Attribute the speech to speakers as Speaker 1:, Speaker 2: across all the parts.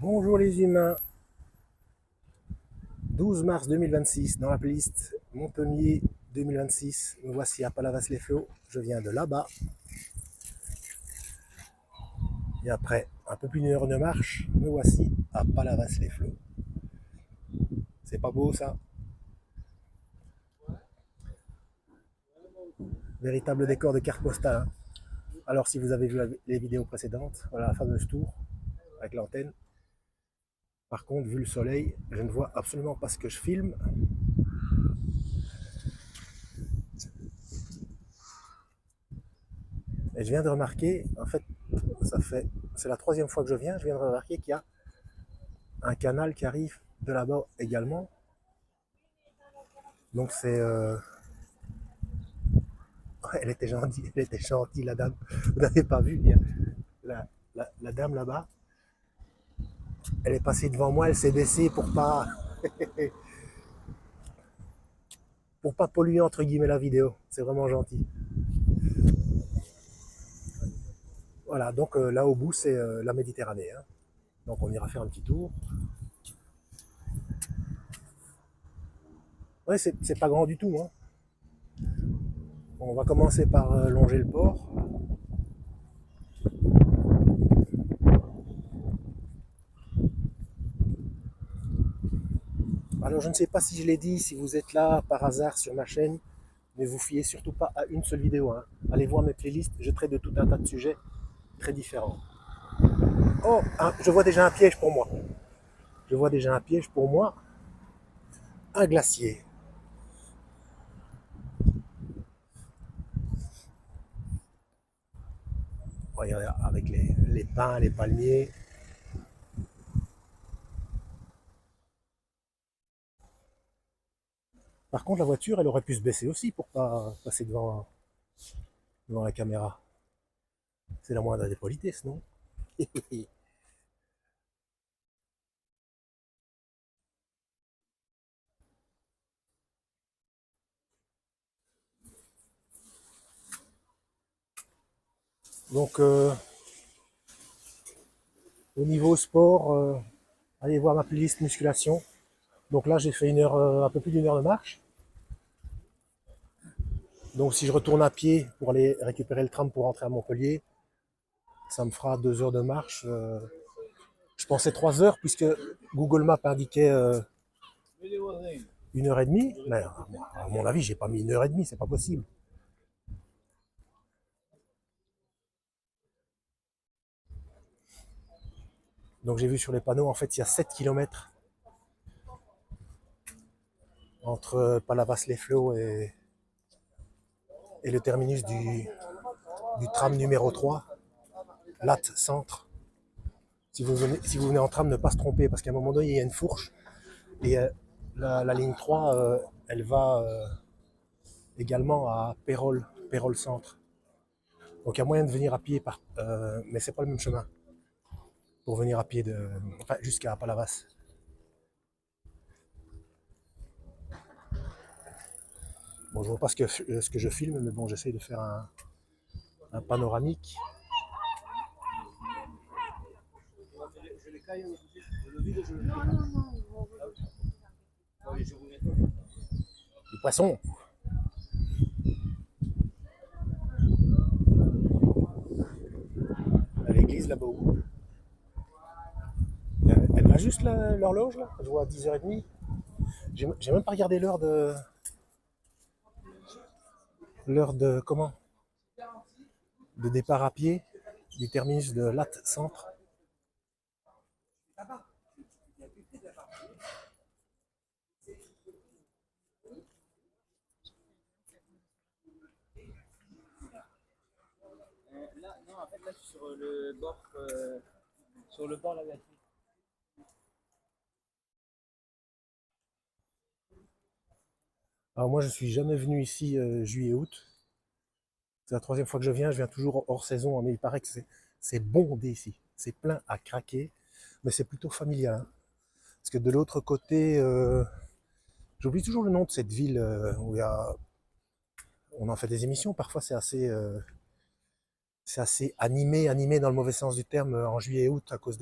Speaker 1: Bonjour les humains, 12 mars 2026, dans la playlist Montpellier 2026, me voici à Palavas-les-Flots, je viens de là-bas, et après un peu plus d'une heure de marche, me voici à Palavas-les-Flots. C'est pas beau ça? Véritable décor de carte postale. Hein. Alors si vous avez vu les vidéos précédentes, voilà la fameuse tour avec l'antenne. Par contre, vu le soleil, je ne vois absolument pas ce que je filme. Et je viens de remarquer, en fait, c'est la troisième fois que je viens de remarquer qu'il y a un canal qui arrive de là-bas également. Donc c'est... elle était gentille la dame. Vous n'avez pas vu, la dame là-bas, elle est passée devant moi, elle s'est baissée pour pas polluer entre guillemets la vidéo. C'est vraiment gentil. Voilà, donc là au bout c'est la Méditerranée. Hein. Donc on ira faire un petit tour. Ouais, c'est pas grand du tout. Hein. On va commencer par longer le port. Alors je ne sais pas si je l'ai dit, si vous êtes là par hasard sur ma chaîne, ne vous fiez surtout pas à une seule vidéo. Hein. Allez voir mes playlists, je traite de tout un tas de sujets très différents. Oh, je vois déjà un piège pour moi. Je vois déjà un piège pour moi. Un glacier. Regardez, avec les pins, les palmiers. Par contre, la voiture, elle aurait pu se baisser aussi pour pas passer devant la caméra. C'est la moindre des politesses, non? Donc, au niveau sport, allez voir ma playlist musculation. Donc là, j'ai fait un peu plus d'une heure de marche. Donc, si je retourne à pied pour aller récupérer le tram pour rentrer à Montpellier, ça me fera 2 heures de marche. Je pensais 3 heures puisque Google Maps indiquait 1 heure et demie. Mais à mon avis, j'ai pas mis 1 heure et demie, c'est pas possible. Donc j'ai vu sur les panneaux, en fait, il y a 7 kilomètres entre Palavas-les-Flots et le terminus du tram numéro 3, Latte Centre. Si vous venez en tram, ne pas se tromper, parce qu'à un moment donné, il y a une fourche, et la ligne 3, elle va également à Pérol Centre. Donc il y a moyen de venir à pied, mais c'est pas le même chemin, pour venir à pied enfin, jusqu'à Palavas. Bon, je vois pas ce que je filme, mais bon, j'essaye de faire un panoramique. Les poissons. À l'église là-bas au bout. Elle va juste l'horloge là. Je vois à 10h30. J'ai même pas regardé l'heure de comment de départ à pied du terminus de Latte Centre.
Speaker 2: Là, non, en fait, là, je suis sur le bord là.
Speaker 1: Alors moi je suis jamais venu ici juillet-août. C'est la troisième fois que je viens toujours hors saison, mais il paraît que c'est bondé ici. C'est plein à craquer, mais c'est plutôt familial. Hein. Parce que de l'autre côté, j'oublie toujours le nom de cette ville où on en fait des émissions. Parfois c'est assez animé dans le mauvais sens du terme en juillet et août à cause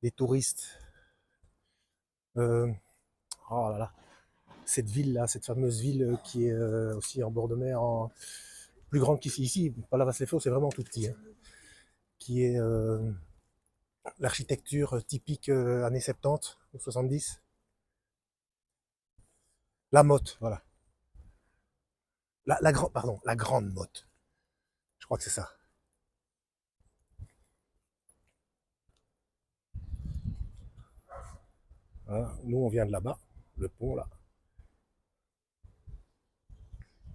Speaker 1: des touristes. Euh, oh là là, cette ville-là, cette fameuse ville qui est aussi en bord de mer, plus grande qu'ici. Ici, Palavas-les-Flots, c'est vraiment tout petit, hein, qui est l'architecture typique années 70 ou 70. La Motte, voilà. La Grande Motte. Je crois que c'est ça. Voilà. Nous, on vient de là-bas, le pont là.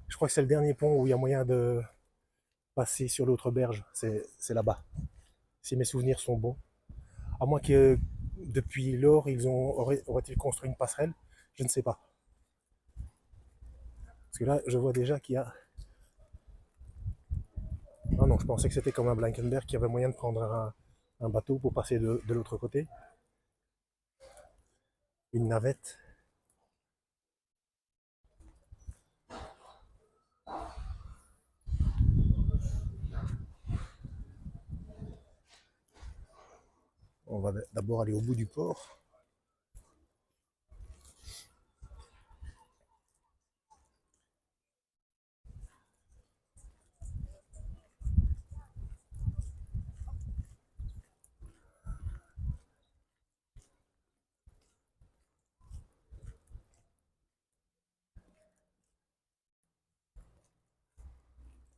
Speaker 1: Je crois que c'est le dernier pont où il y a moyen de passer sur l'autre berge. C'est là-bas. Si mes souvenirs sont bons. À moins que depuis lors, auraient-ils construit une passerelle. Je ne sais pas. Parce que là, je vois déjà qu'il y a. Ah non, je pensais que c'était comme un Blankenberg qui avait moyen de prendre un bateau pour passer de l'autre côté. Une navette. On va d'abord aller au bout du port.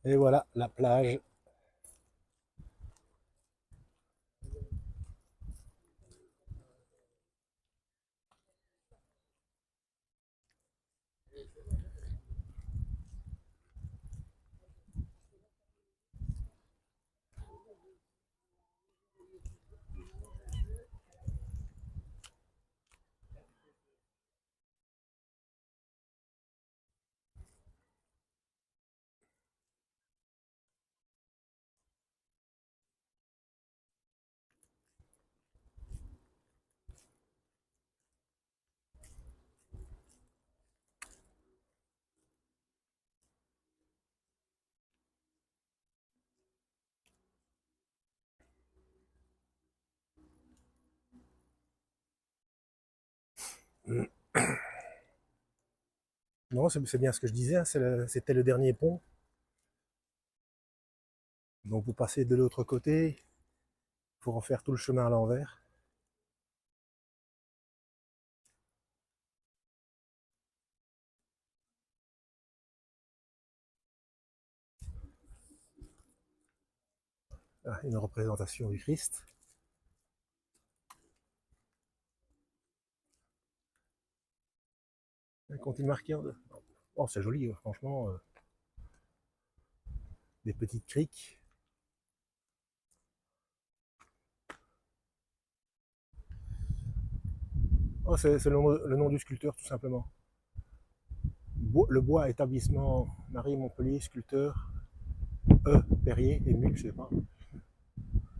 Speaker 1: Et voilà la plage. Non, c'est bien ce que je disais, hein, c'était le dernier pont. Donc vous passez de l'autre côté, il faut refaire tout le chemin à l'envers. Ah, une représentation du Christ. Continue marqueur de. Oh, c'est joli, franchement. Des petites criques. Oh, c'est le nom du sculpteur, tout simplement. Le bois, établissement Marie-Montpellier, sculpteur Perrier, Émile, je sais pas.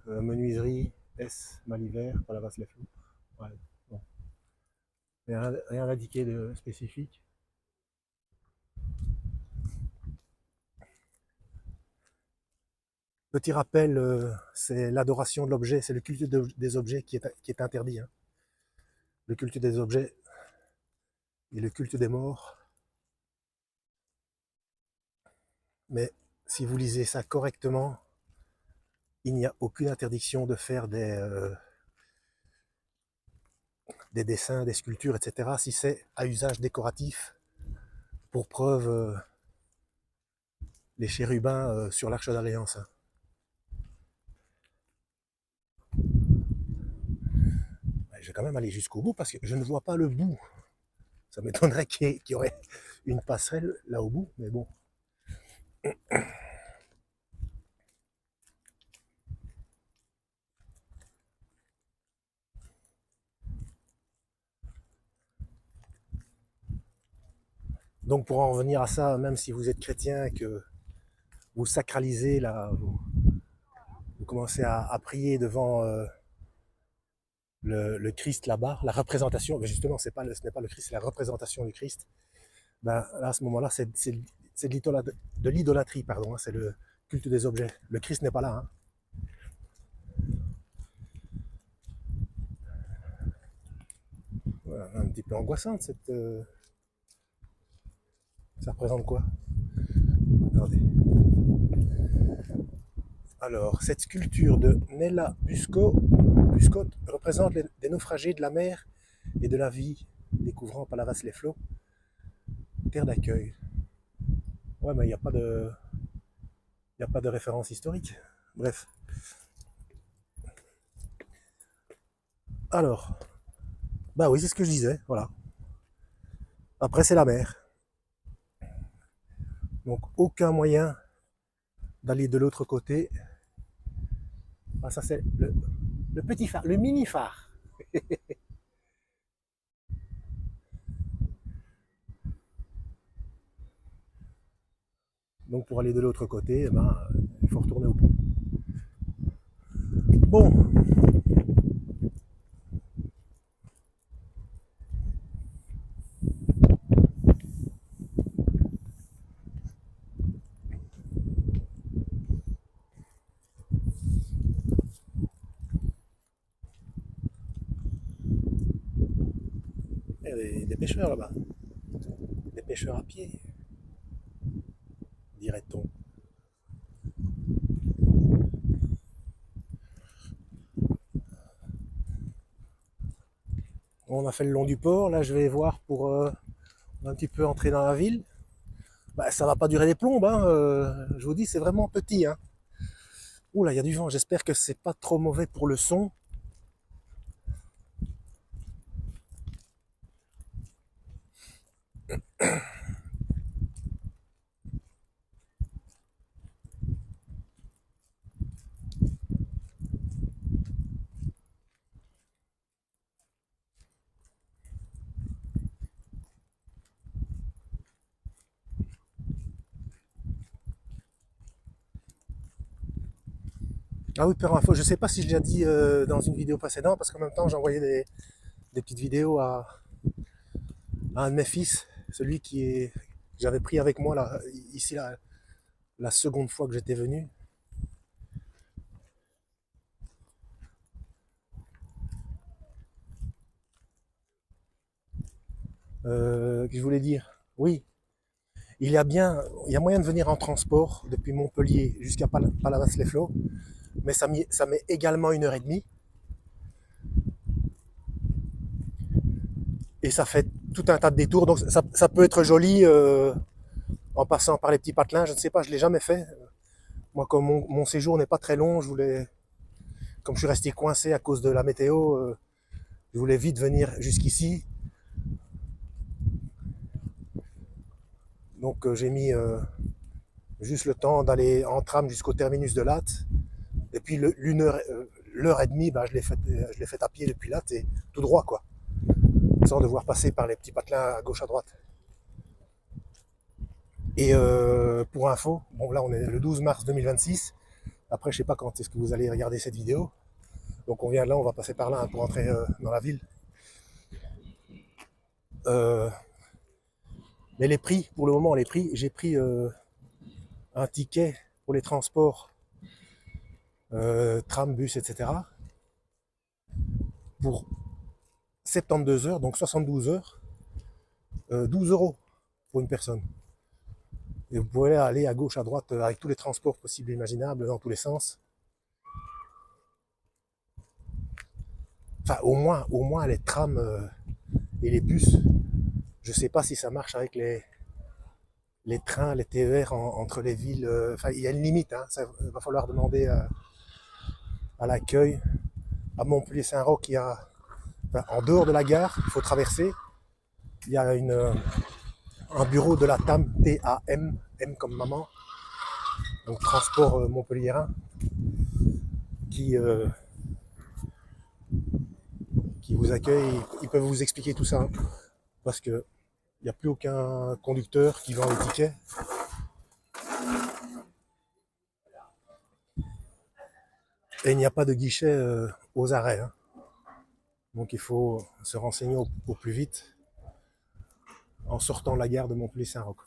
Speaker 1: Menuiserie S, Malivert, Palavas-les-Flots. Ouais, bon. Rien indiqué de spécifique. Petit rappel, c'est l'adoration de l'objet, c'est le culte des objets qui est interdit, hein. Le culte des objets et le culte des morts. Mais si vous lisez ça correctement, il n'y a aucune interdiction de faire des dessins, des sculptures, etc. si c'est à usage décoratif. Pour preuve, les chérubins sur l'Arche d'Alliance, hein. Je vais quand même aller jusqu'au bout parce que je ne vois pas le bout. Ça m'étonnerait qu'il y aurait une passerelle là au bout, mais bon. Donc pour en revenir à ça, même si vous êtes chrétien, que vous sacralisez là, vous commencez à prier devant le Christ là-bas, la représentation, mais justement ce n'est pas le Christ, c'est la représentation du Christ. Ben, là, à ce moment-là, c'est de l'idolâtrie, pardon, hein, c'est le culte des objets. Le Christ n'est pas là, hein. un petit peu angoissante cette. Ça représente quoi? Regardez. Alors, cette sculpture de Nella Buscot représente des naufragés de la mer et de la vie, découvrant Palavas-les-Flots, terre d'accueil. Ouais, mais il n'y a pas de. Il n'y a pas de référence historique. Bref. Alors, bah oui, c'est ce que je disais, voilà. Après, c'est la mer. Donc, aucun moyen d'aller de l'autre côté. Ah, ça, c'est le petit phare, le mini phare. Donc, pour aller de l'autre côté, eh ben, il faut retourner au pont. Bon, il y a des pêcheurs là-bas. Des pêcheurs à pied, dirait-on. On a fait le long du port. Là, je vais voir pour un petit peu entrer dans la ville. Bah, ça va pas durer des plombes. Hein. Je vous dis, c'est vraiment petit. Hein. Ouh là, il y a du vent. J'espère que c'est pas trop mauvais pour le son. Ah oui, pour info, je sais pas si je l'ai dit dans une vidéo précédente, parce qu'en même temps, j'ai envoyé des petites vidéos à un de mes fils, celui que j'avais pris avec moi là, ici la seconde fois que j'étais venu. Que je voulais dire, oui, il y a moyen de venir en transport depuis Montpellier jusqu'à Palavas-les-Flots, mais ça met également 1 heure et demie. Et ça fait tout un tas de détours, donc ça peut être joli en passant par les petits patelins, je ne sais pas, je ne l'ai jamais fait. Moi, comme mon séjour n'est pas très long, comme je suis resté coincé à cause de la météo, je voulais vite venir jusqu'ici. Donc j'ai mis juste le temps d'aller en tram jusqu'au terminus de Latte. Et puis l'heure et demie, bah, je l'ai fait à pied depuis Latte et tout droit, quoi. Sans devoir passer par les petits patelins à gauche à droite. Et pour info, bon là on est le 12 mars 2026. Après je sais pas quand est-ce que vous allez regarder cette vidéo. Donc on vient de là, on va passer par là hein, pour entrer dans la ville. Euh, mais les prix, pour le moment les prix, j'ai pris un ticket pour les transports, tram, bus, etc. pour 72 heures, donc 72 heures, 12 euros pour une personne. Et vous pouvez aller à gauche, à droite, avec tous les transports possibles et imaginables, dans tous les sens. Enfin, au moins les trams et les bus. Je sais pas si ça marche avec les trains, les TER entre les villes. Enfin, il y a une limite. Hein. Il va falloir demander à l'accueil. À Montpellier-Saint-Roch, enfin, en dehors de la gare, il faut traverser. Il y a un bureau de la TAM, T-A-M, M comme maman, donc transport montpelliérain, qui, qui vous accueille. Ils peuvent vous expliquer tout ça, hein, parce que il n'y a plus aucun conducteur qui vend les tickets. Et il n'y a pas de guichet aux arrêts. Hein. Donc il faut se renseigner au plus vite en sortant de la gare de Montpellier-Saint-Roch.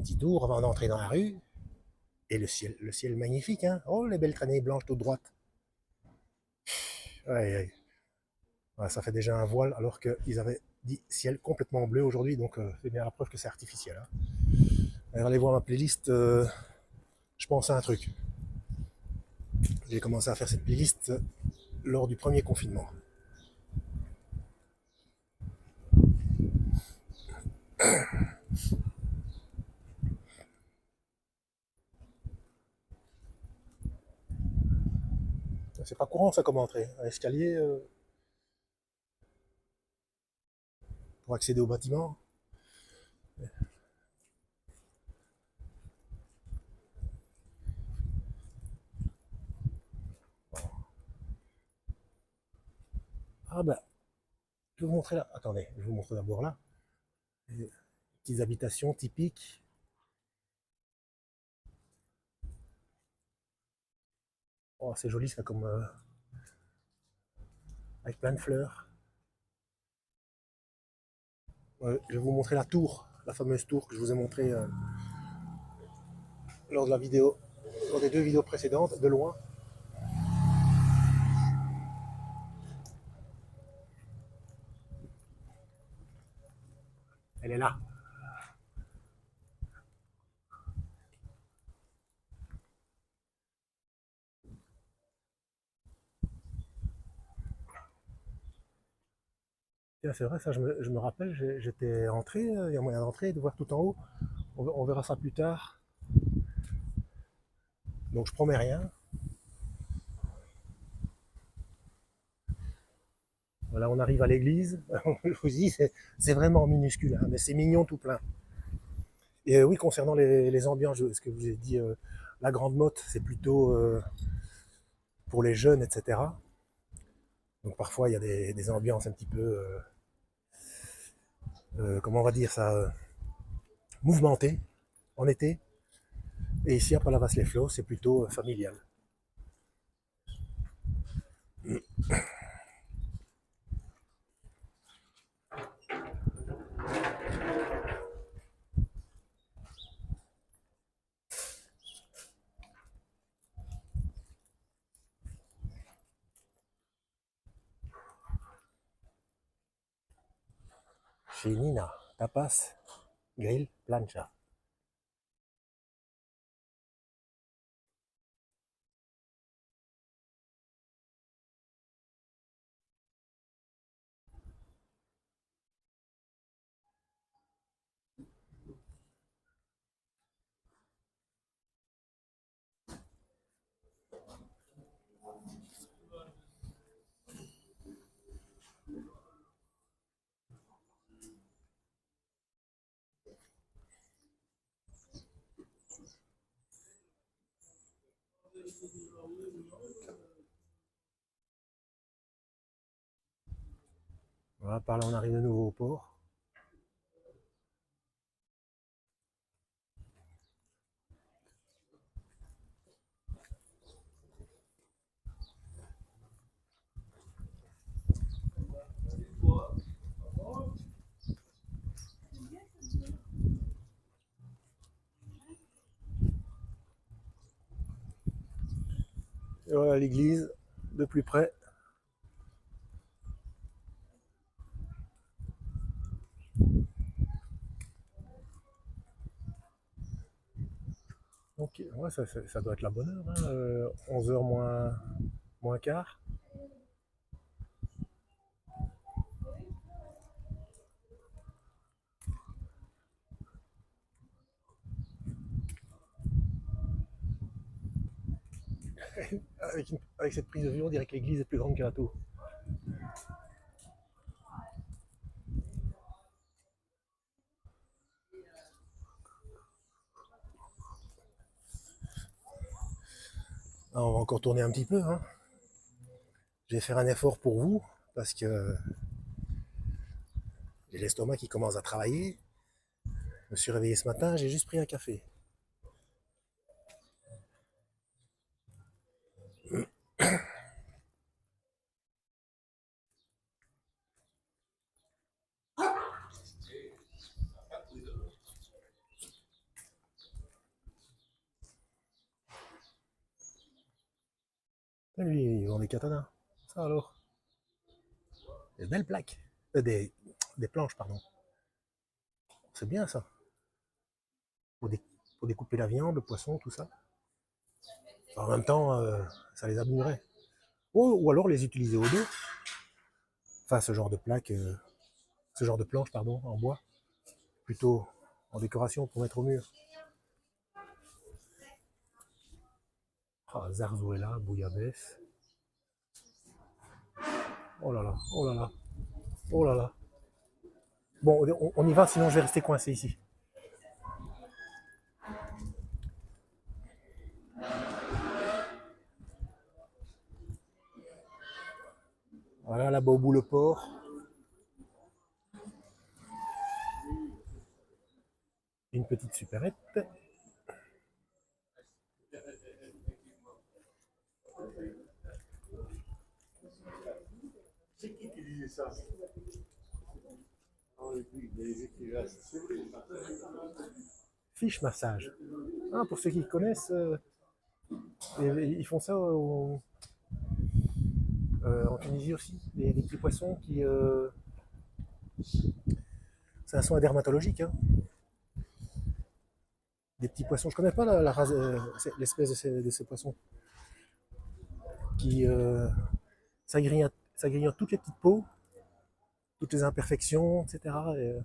Speaker 1: un petit tour avant d'entrer dans la rue. Et le ciel magnifique, hein. Oh, les belles traînées blanches toutes droites. Ouais, ouais. Ouais, ça fait déjà un voile alors qu'ils avaient dit ciel complètement bleu aujourd'hui, donc c'est bien la preuve que c'est artificiel, hein. Alors, allez voir ma playlist, je pense à un truc. J'ai commencé à faire cette playlist lors du premier confinement. C'est pas courant ça comme entrée. Un escalier pour accéder au bâtiment. Ah bah, je vais vous montrer là. Attendez, je vais vous montrer d'abord là. Les petites habitations typiques. Oh, c'est joli ça comme avec plein de fleurs. Je vais vous montrer la tour, la fameuse tour que je vous ai montrée lors de la vidéo, lors des deux vidéos précédentes, de loin. Elle est là. C'est vrai, ça je me rappelle, j'étais entré, il y a moyen d'entrer, de voir tout en haut. On verra ça plus tard. Donc je promets rien. Voilà, on arrive à l'église. Je vous dis, c'est vraiment minuscule, hein, mais c'est mignon tout plein. Et oui, concernant les ambiances, ce que je vous ai dit, la Grande Motte, c'est plutôt pour les jeunes, etc. Donc parfois, il y a des ambiances un petit peu, comment on va dire ça, mouvementées en été. Et ici, à Palavas-les-Flots, c'est plutôt familial. Chez Nina, tapas, grill, plancha. Voilà, par là, on arrive de nouveau au port. Et voilà l'église de plus près. Donc, ouais, ça doit être la bonne heure, hein, 11h moins quart. Avec cette prise de vue, on dirait que l'église est plus grande que la tour. Alors, on va encore tourner un petit peu, hein. Je vais faire un effort pour vous, parce que j'ai l'estomac qui commence à travailler. Je me suis réveillé ce matin, j'ai juste pris un café. Et lui, ils ont des katanas. Ça alors. Des belles plaques. Des planches, pardon. C'est bien ça. Pour, dé- pour découper la viande, le poisson, tout ça. Enfin, en même temps, ça les abîmerait. Ou alors les utiliser au dos. Enfin, ce genre de plaque, ce genre de planche, pardon, en bois. Plutôt en décoration pour mettre au mur. Ah, zarzuela, bouillabaisse. Oh là là, oh là là, oh là là. Bon, on y va, sinon je vais rester coincé ici. Voilà, là-bas au bout le port. Une petite supérette.
Speaker 3: C'est qui disait ça?
Speaker 1: Fiche massage. Ah, pour ceux qui connaissent, ils font ça en Tunisie aussi. Des petits poissons qui. C'est un soin dermatologique. Hein. Des petits poissons. Je connais pas la race, l'espèce de ces poissons. Qui. Ça grignote toutes les petites peaux, toutes les imperfections, etc. Et,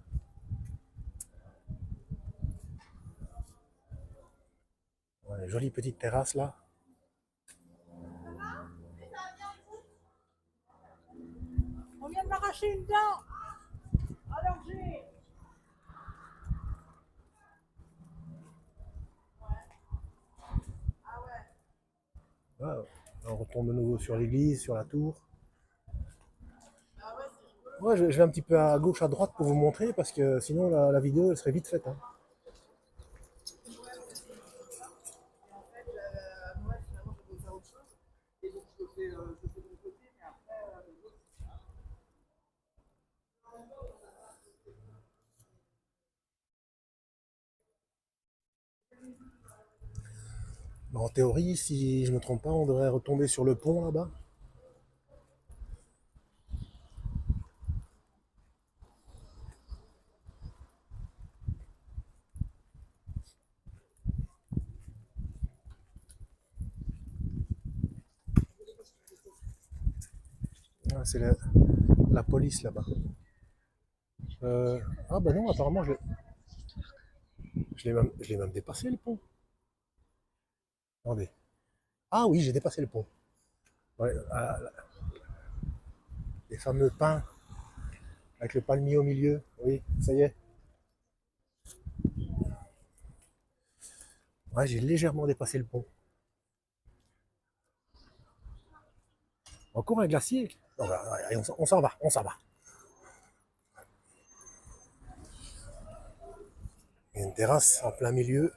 Speaker 1: ouais, jolie petite terrasse là.
Speaker 4: On vient de m'arracher une dent. Alors j'ai.
Speaker 1: Voilà. On retombe de nouveau sur l'église, sur la tour. Ouais, je vais un petit peu à gauche, à droite pour vous montrer parce que sinon la vidéo elle serait vite faite. Hein.
Speaker 2: Moi, finalement, je peux faire autre chose. Et donc, je fais de mon côté, mais après,
Speaker 1: En théorie, si je ne me trompe pas, on devrait retomber sur le pont là-bas. Ah, c'est la police là-bas. Ah bah non, apparemment je l'ai même dépassé le pont. Attendez. Ah oui, j'ai dépassé le pont. Ouais, les fameux pins avec le palmier au milieu. Oui, ça y est. Ouais, j'ai légèrement dépassé le pont. Encore un glacier. Non, bah, allez, on s'en va, on s'en va. Il y a une terrasse en plein milieu.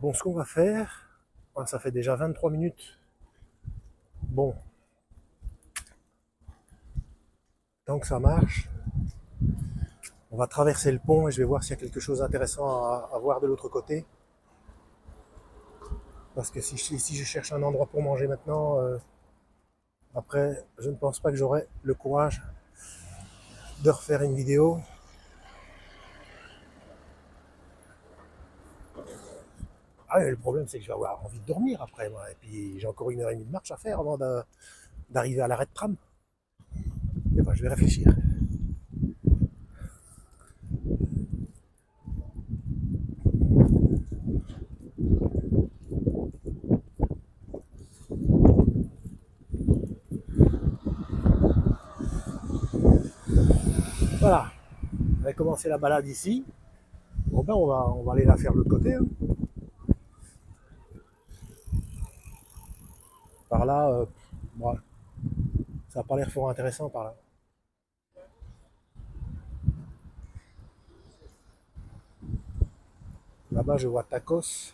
Speaker 1: Bon, ce qu'on va faire, ça fait déjà 23 minutes. Bon, tant que ça marche, on va traverser le pont et je vais voir s'il y a quelque chose d'intéressant à voir de l'autre côté. Parce que si je cherche un endroit pour manger maintenant, après, je ne pense pas que j'aurai le courage de refaire une vidéo. Ah, le problème, c'est que je vais avoir envie de dormir après, moi. Et puis, j'ai encore 1 heure et demie de marche à faire avant d'arriver à l'arrêt de tram. Et ben, je vais réfléchir. Voilà. On va commencer la balade ici. Bon, ben, on va aller la faire de l'autre côté. Hein. Par là, bon, ça n'a pas l'air fort intéressant par là. Là-bas, je vois tacos.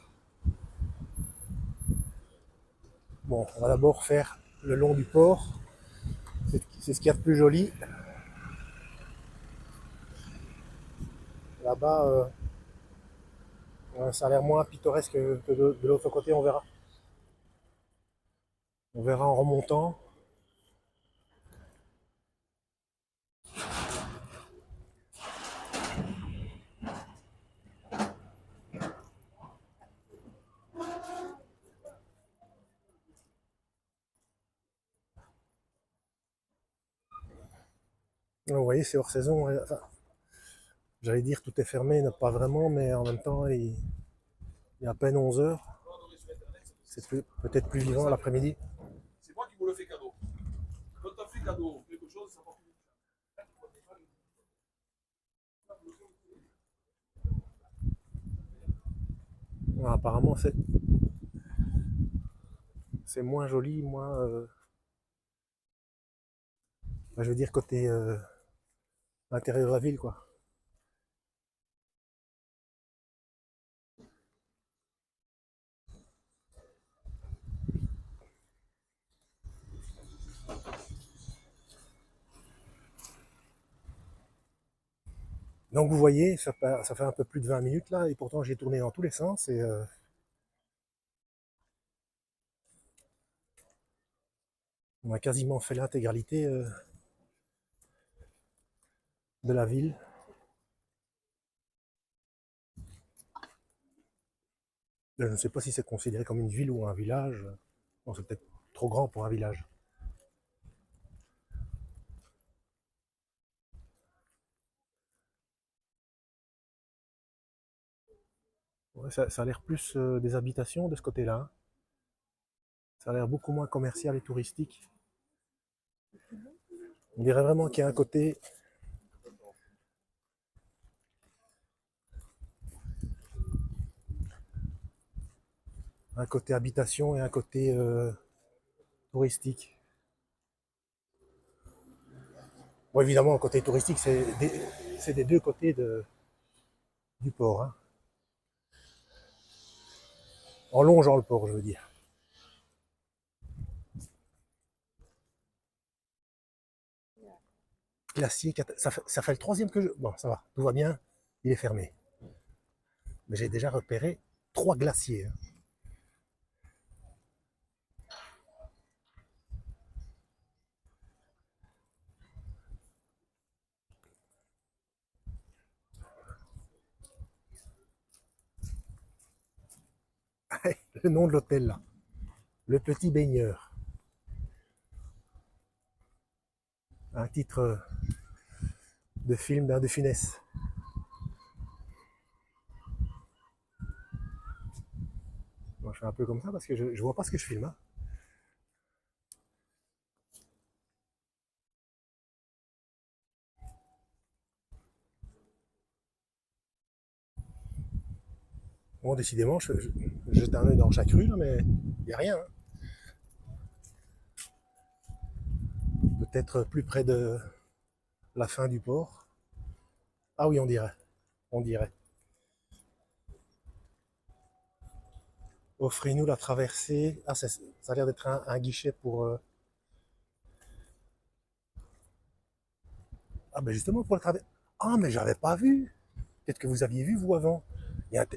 Speaker 1: Bon, on va d'abord faire le long du port. C'est ce qu'il y a de plus joli. Là-bas, ça a l'air moins pittoresque que de l'autre côté, on verra. On verra en remontant. Vous voyez, c'est hors saison. Enfin, j'allais dire tout est fermé, pas vraiment, mais en même temps, il y a à peine 11 heures. C'est peut-être plus vivant l'après-midi.
Speaker 2: C'est moi qui vous le fais cadeau. Quand tu as fait cadeau quelque chose, ça va plus.
Speaker 1: Apparemment, c'est moins joli, moins. Je veux dire, côté intérieur de la ville, quoi. Donc vous voyez, ça fait un peu plus de 20 minutes là, et pourtant j'ai tourné dans tous les sens, et on a quasiment fait l'intégralité de la ville. Je ne sais pas si c'est considéré comme une ville ou un village. Bon, c'est peut-être trop grand pour un village. Ouais, ça a l'air plus des habitations de ce côté-là, hein. Ça a l'air beaucoup moins commercial et touristique. On dirait vraiment qu'il y a un côté habitation et un côté touristique. Bon, évidemment, le côté touristique, c'est des deux côtés du port, hein. En longeant le port, je veux dire. Glacier, ça fait le troisième que je. Bon, ça va, tout va bien, il est fermé. Mais j'ai déjà repéré 3 glaciers, hein. Le nom de l'hôtel là. Le Petit Baigneur. Un titre de film d'un de Funès. Moi, je fais un peu comme ça parce que je vois pas ce que je filme, hein. Bon, décidément, je jette un œil dans chaque rue, là, mais il n'y a rien, hein. Peut-être plus près de la fin du port. Ah oui, on dirait. On dirait. Offrez-nous la traversée. Ah, ça a l'air d'être un guichet pour. Ah, ben justement, pour la traverser. Ah, mais j'avais pas vu. Peut-être que vous aviez vu, vous, avant.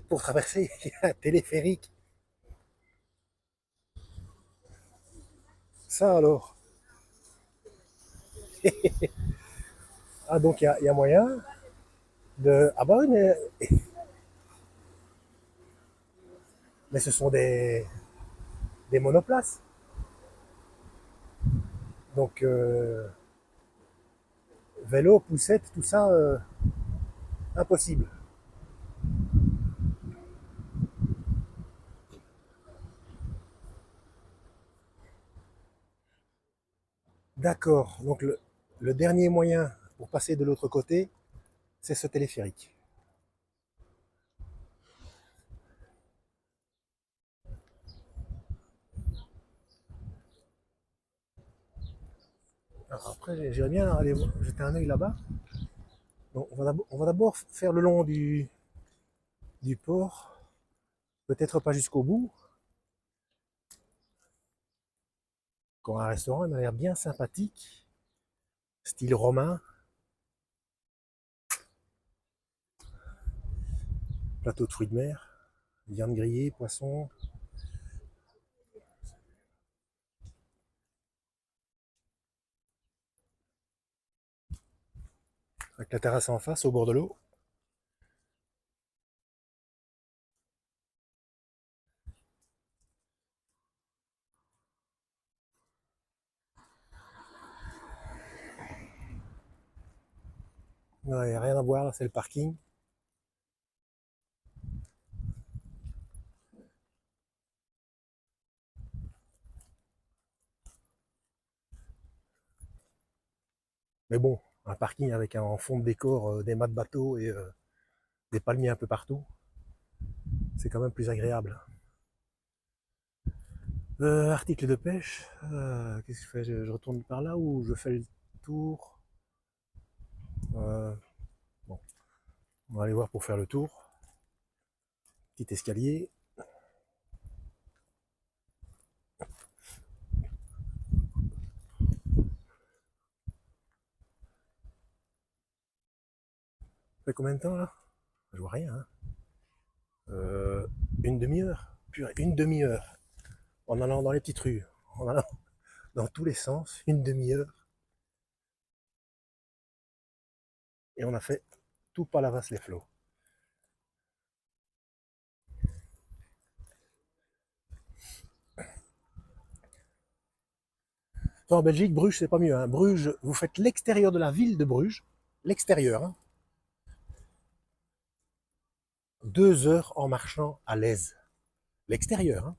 Speaker 1: Pour traverser, il y a un téléphérique. Ça alors. Ah, donc il y a moyen de. Ah, bah oui, mais ce sont des monoplaces. Donc, vélo, poussette, tout ça, impossible. D'accord. Donc, le dernier moyen pour passer de l'autre côté, c'est ce téléphérique. Alors après, j'aimerais bien aller jeter un œil là-bas. Donc, on va d'abord faire le long du port. Peut-être pas jusqu'au bout. Quand un restaurant, il m'a l'air bien sympathique. Style romain. Plateau de fruits de mer. Viande grillée, poisson. Avec la terrasse en face, au bord de l'eau. Ouais, rien à voir, là, c'est le parking. Mais bon, un parking avec en fond de décor des mâts de bateau et des palmiers un peu partout, c'est quand même plus agréable. Article de pêche, qu'est-ce que je fais, je retourne par là ou je fais le tour. Bon, on va aller voir pour faire le tour. Petit escalier. Ça fait combien de temps là? Je vois rien. Hein. Une demi-heure. Purée, une demi-heure. En allant dans les petites rues, en allant dans tous les sens, une demi-heure. Et on a fait tout Palavas-les-Flots. Enfin, en Belgique, Bruges, c'est pas mieux. Hein. Bruges, vous faites l'extérieur de la ville de Bruges, l'extérieur, hein. 2 heures en marchant à l'aise. L'extérieur, hein.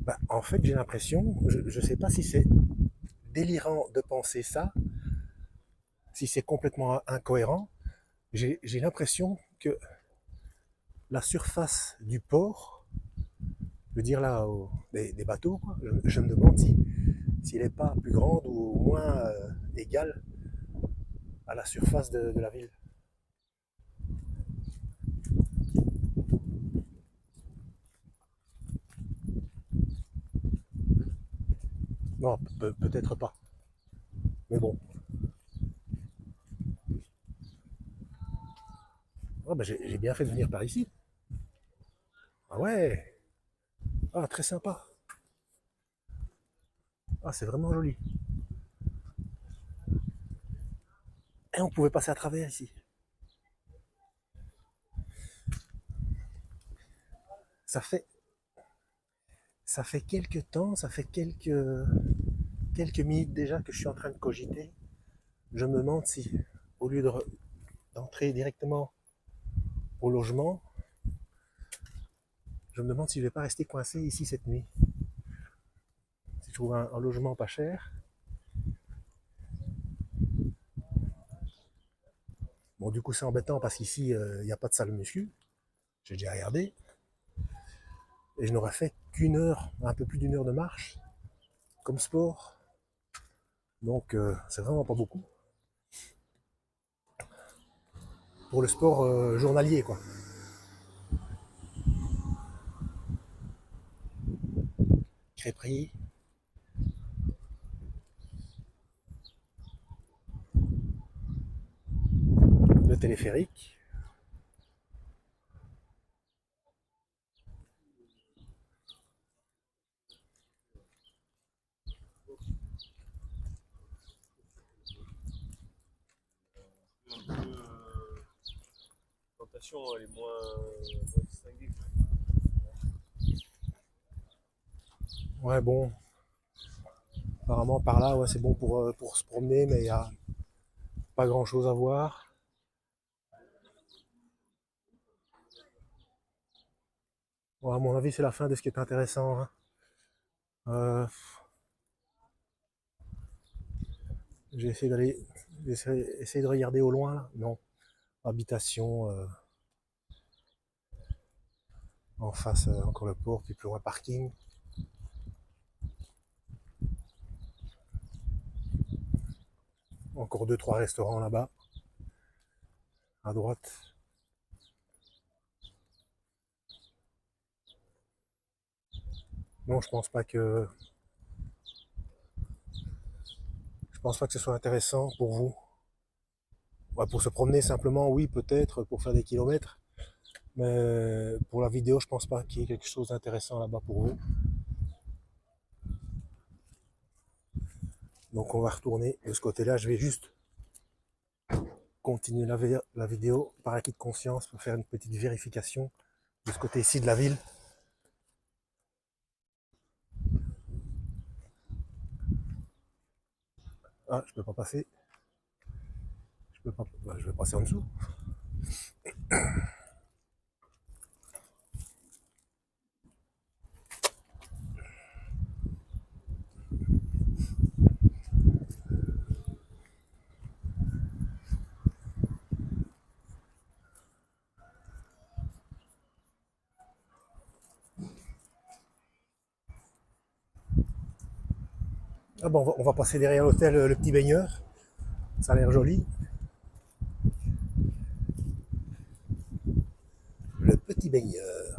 Speaker 1: Bah, en fait, j'ai l'impression, je ne sais pas si c'est délirant de penser ça, si c'est complètement incohérent, j'ai l'impression que la surface du port, je veux dire là, des bateaux, quoi, je me demande s'il n'est pas plus grande ou moins égale à la surface de la ville. Non, peut-être pas. Mais bon. Ah, bah, j'ai bien fait de venir par ici. Ah ouais. Ah, très sympa. Ah, c'est vraiment joli. Et on pouvait passer à travers ici. Ça fait, ça fait quelques temps, ça fait quelques minutes déjà que je suis en train de cogiter. Je me demande si, au lieu d'entrer directement au logement, je me demande si je vais pas rester coincé ici cette nuit. Si je trouve un logement pas cher. Bon, du coup, c'est embêtant parce qu'ici, il n'y a pas de salle muscu. J'ai déjà regardé. Et je n'aurais fait qu'une heure, un peu plus d'une heure de marche comme sport. Donc, c'est vraiment pas beaucoup. Pour le sport journalier, quoi. Crêperie. Le téléphérique.
Speaker 3: L'implantation elle est moins distinguée.
Speaker 1: Ouais, bon. Apparemment, par là, ouais, c'est bon pour se promener, mais il n'y a pas grand chose à voir. Bon, à mon avis, c'est la fin de ce qui est intéressant. Hein. Euh, j'ai essayé essayer de regarder au loin. Là. Non. Habitation. En face, encore le port, puis plus loin, parking. Encore 2-3 restaurants là-bas, à droite. Non, je pense pas que ce soit intéressant pour vous. Ouais, pour se promener simplement, oui, peut-être, pour faire des kilomètres. Mais pour la vidéo, je pense pas qu'il y ait quelque chose d'intéressant là-bas pour vous. Donc on va retourner de ce côté-là. Je vais juste continuer la vidéo par acquis de conscience pour faire une petite vérification de ce côté-ci de la ville. Ah, je peux pas passer. Je peux pas. Bah, je vais passer en dessous. Ah bon, on va passer derrière l'hôtel Le Petit Baigneur. Ça a l'air joli. Le Petit Baigneur.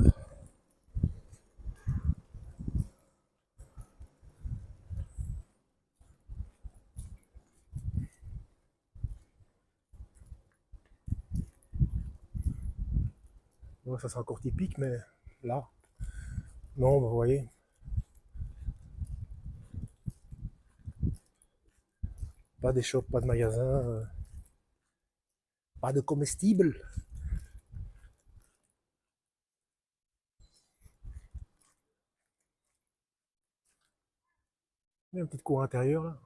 Speaker 1: Ouais, ça c'est encore typique, mais là, non, vous voyez. Pas des shops, pas de magasins, pas de comestibles. Il y a une petite cour intérieure là.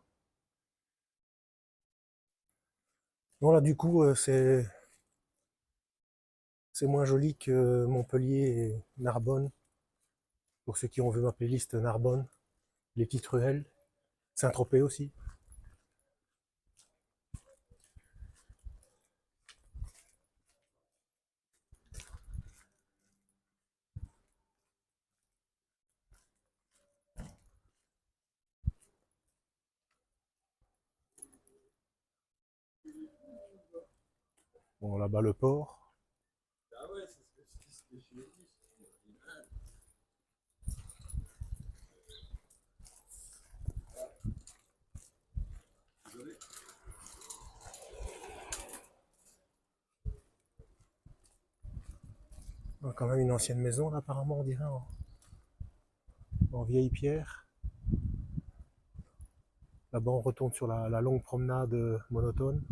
Speaker 1: Non, là, du coup, c'est moins joli que Montpellier et Narbonne. Pour ceux qui ont vu ma playlist Narbonne, les petites ruelles, Saint-Tropez aussi. Bon, là-bas, le port.
Speaker 3: Ah ouais, c'est ce que je l'ai dit.
Speaker 1: Ah, quand même une ancienne maison, là, apparemment, on dirait, en vieille pierre. Là-bas, on retourne sur la longue promenade monotone.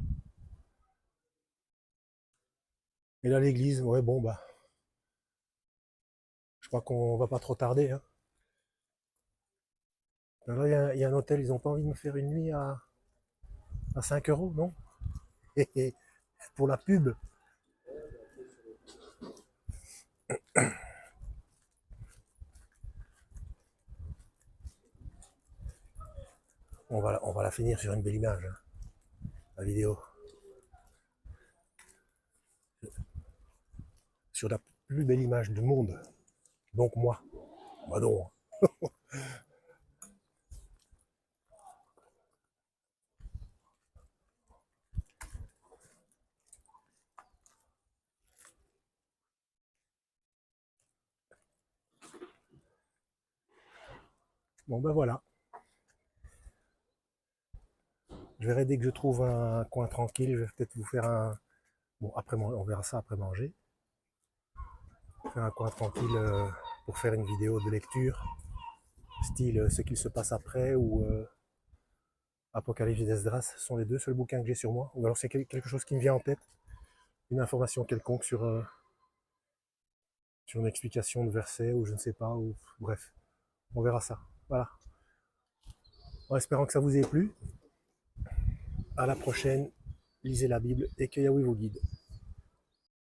Speaker 1: Et là, l'église, ouais, bon, bah, je crois qu'on va pas trop tarder. Hein. Là, il y a un hôtel, ils ont pas envie de me faire une nuit à 5 euros, non? Pour la pub. On va la finir sur une belle image, hein, la vidéo. Sur la plus belle image du monde. Donc moi. Bah non. Bon ben voilà. Je verrai dès que je trouve un coin tranquille, je vais peut-être vous faire un... Bon, après, on verra ça après manger. Faire un coin tranquille pour faire une vidéo de lecture. Style ce qu'il se passe après ou Apocalypse d'Esdras sont les deux seuls bouquins que j'ai sur moi. Ou alors c'est quelque chose qui me vient en tête. Une information quelconque sur une explication de verset ou je ne sais pas. Ou bref, on verra ça. Voilà. En espérant que ça vous ait plu. À la prochaine. Lisez la Bible et que Yahweh vous guide.